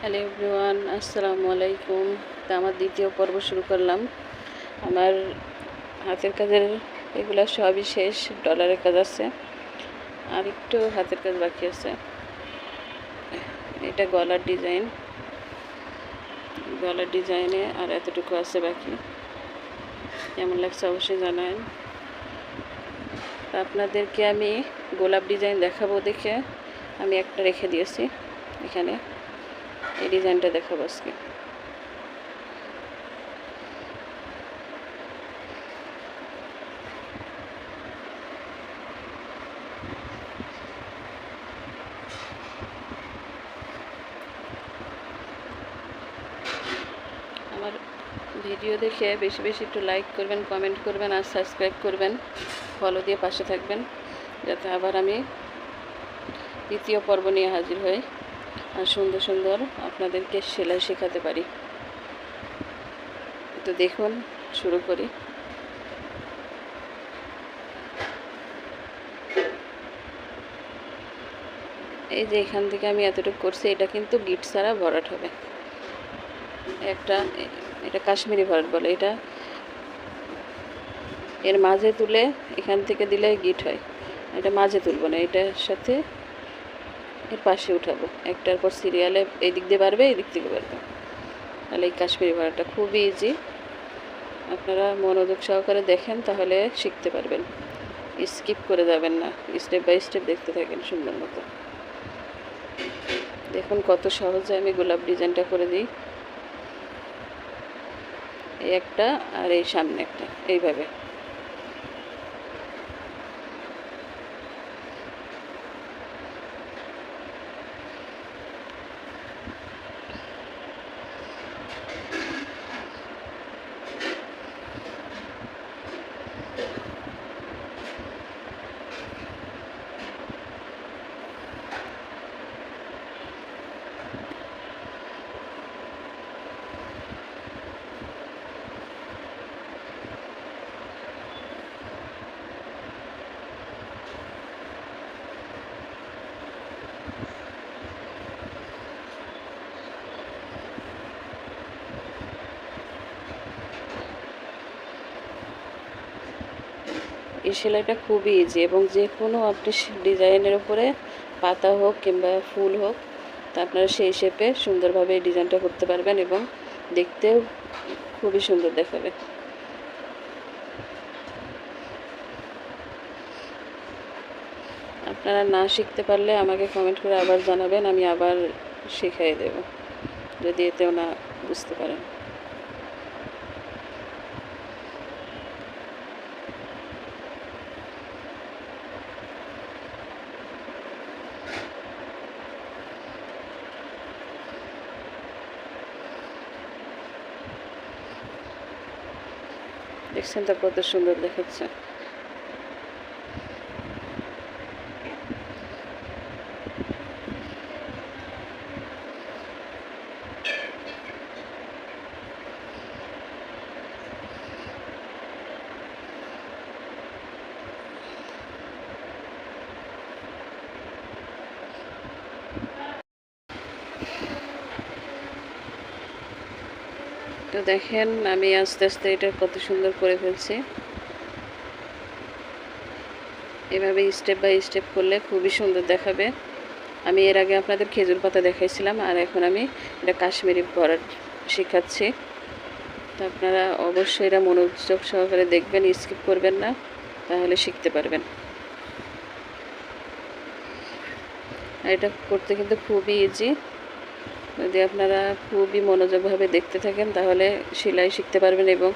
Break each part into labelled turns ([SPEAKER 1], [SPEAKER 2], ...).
[SPEAKER 1] Hello everyone, আসসালামু আলাইকুম। তা আমার দ্বিতীয় পর্ব শুরু করলাম। আমার হাতের কাজের এগুলো সবই শেষ। ডলারের কাজ আছে, আর একটু হাতের কাজ বাকি আছে। এটা গলার ডিজাইনে আর এতটুকু আছে বাকি। কেমন লাগছে অবশ্যই জানান। আপনাদেরকে আমি গোলাপ ডিজাইন দেখাবো দেখে আমি একটা রেখে দিয়েছি এখানে। এই ডিজাইনটা দেখাবো আজকে। আমার ভিডিও দেখে বেশি বেশি একটু লাইক করবেন, কমেন্ট করবেন আর সাবস্ক্রাইব করবেন, ফলো দিয়ে পাশে থাকবেন, যাতে আবার আমি দ্বিতীয় পর্ব নিয়ে হাজির হই আর সুন্দর সুন্দর আপনাদেরকে সেলাই শেখাতে পারি। তো দেখুন, শুরু করি। এই যে এখান থেকে আমি এতটুকু করছি, এটা কিন্তু গিট ছাড়া ভরাট হবে। এটা কাশ্মীরি ভরাট বলে। এটা এর মাঝে তুলে এখান থেকে দিলে গিট হয়। এটা মাঝে তুলব না, এটার সাথে এর পাশে উঠাবো। একটার পর সিরিয়ালে এই দিক দিয়ে বাড়বে, এই দিক থেকে বাড়বে। তাহলে এই কাশ্মীরি ভরাটটা খুবই ইজি। আপনারা মনোযোগ সহকারে দেখেন, তাহলে শিখতে পারবেন। স্কিপ করে যাবেন না, স্টেপ বাই স্টেপ দেখতে থাকেন সুন্দর মতো। দেখুন কত সহজে আমি গোলাপ ডিজাইনটা করে দিই। এই একটা আর এই সামনে একটা, এইভাবে। এই সেলাইটা খুবই ইজি, এবং যে কোনো আপনি ডিজাইনের উপরে পাতা হোক কিংবা ফুল হোক, তা আপনারা সেই শেপে সুন্দরভাবে এই ডিজাইনটা করতে পারবেন এবং দেখতেও খুবই সুন্দর দেখাবে। আপনারা না শিখতে পারলে আমাকে কমেন্ট করে আবার জানাবেন, আমি আবার শিখিয়ে দেব যদি এতেও না বুঝতে পারেন। দেখছেন তো কত সুন্দর দেখাচ্ছে। তো দেখেন আমি আস্তে আস্তে এটা কত সুন্দর করে ফেলছি। এভাবে স্টেপ বাই স্টেপ করলে খুবই সুন্দর দেখাবে। আমি এর আগে আপনাদের খেজুর পাতা দেখাইছিলাম, আর এখন আমি এটা কাশ্মীরি ভরাট শেখাচ্ছি। তো আপনারা অবশ্যই এটা মনোযোগ সহকারে দেখবেন, স্কিপ করবেন না, তাহলে শিখতে পারবেন। আর এটা করতে কিন্তু খুবই ইজি। যদি আপনারা খুবই মনোযোগভাবে দেখতে থাকেন, তাহলে সেলাই শিখতে পারবেন এবং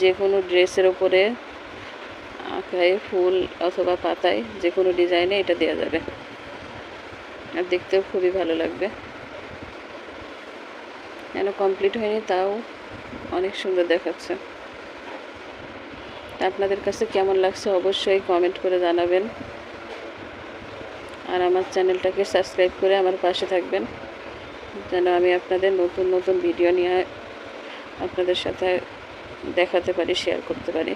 [SPEAKER 1] যে কোনো ড্রেসের ওপরে আঁকায় ফুল অথবা পাতায় যে কোনো ডিজাইনে এটা দেওয়া যাবে, আর দেখতেও খুবই ভালো লাগবে। কেন কমপ্লিট হয়নি, তাও অনেক সুন্দর দেখাচ্ছে। আপনাদের কাছে কেমন লাগছে অবশ্যই কমেন্ট করে জানাবেন, আর আমার চ্যানেলটাকে সাবস্ক্রাইব করে আমার পাশে থাকবেন, যেন আমি আপনাদের নতুন নতুন ভিডিও নিয়ে আপনাদের সাথে দেখাতে পারি, শেয়ার করতে পারি।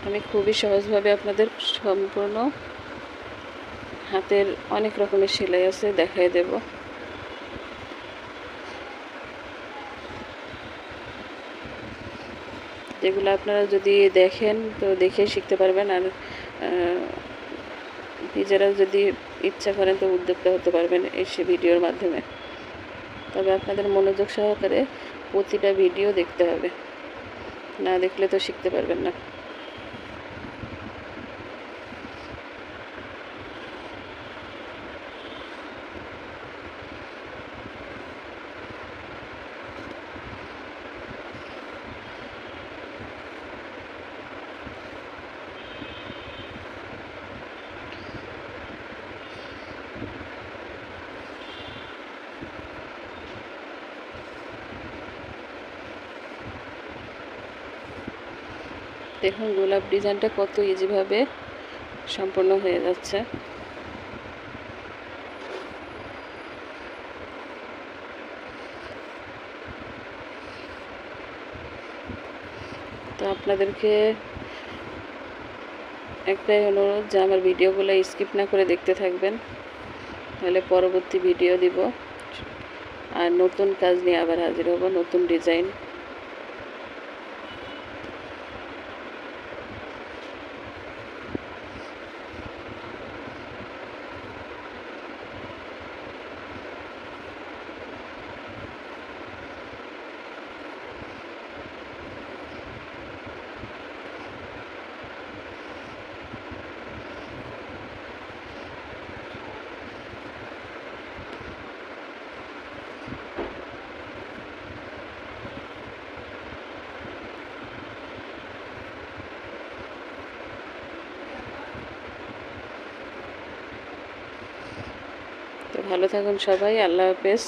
[SPEAKER 1] আমি খুবই সহজভাবে আপনাদের সম্পূর্ণ হাতের অনেক রকমের সেলাই আছে, দেখাই দেব। যেগুলো আপনারা যদি দেখেন তো দেখে শিখতে পারবেন, আর নিজেরা যদি ইচ্ছা করেন তো উদ্যোক্তা হতে পারবেন এই ভিডিওর মাধ্যমে। তবে আপনাদের মনোযোগ সহকারে প্রতিটা ভিডিও দেখতে হবে, না দেখলে তো শিখতে পারবেন না। দেখুন গোলাপ ডিজাইনটা কত ইজিভাবে সম্পূর্ণ হয়ে যাচ্ছে। তো আপনাদেরকে একটাই অনুরোধ যে আমার ভিডিওগুলো স্কিপ না করে দেখতে থাকবেন, তাহলে পরবর্তী ভিডিও দিব আর নতুন কাজ নিয়ে আবার হাজির হব, নতুন ডিজাইন। তো ভালো থাকুন সবাই, আল্লাহ হাফেজ।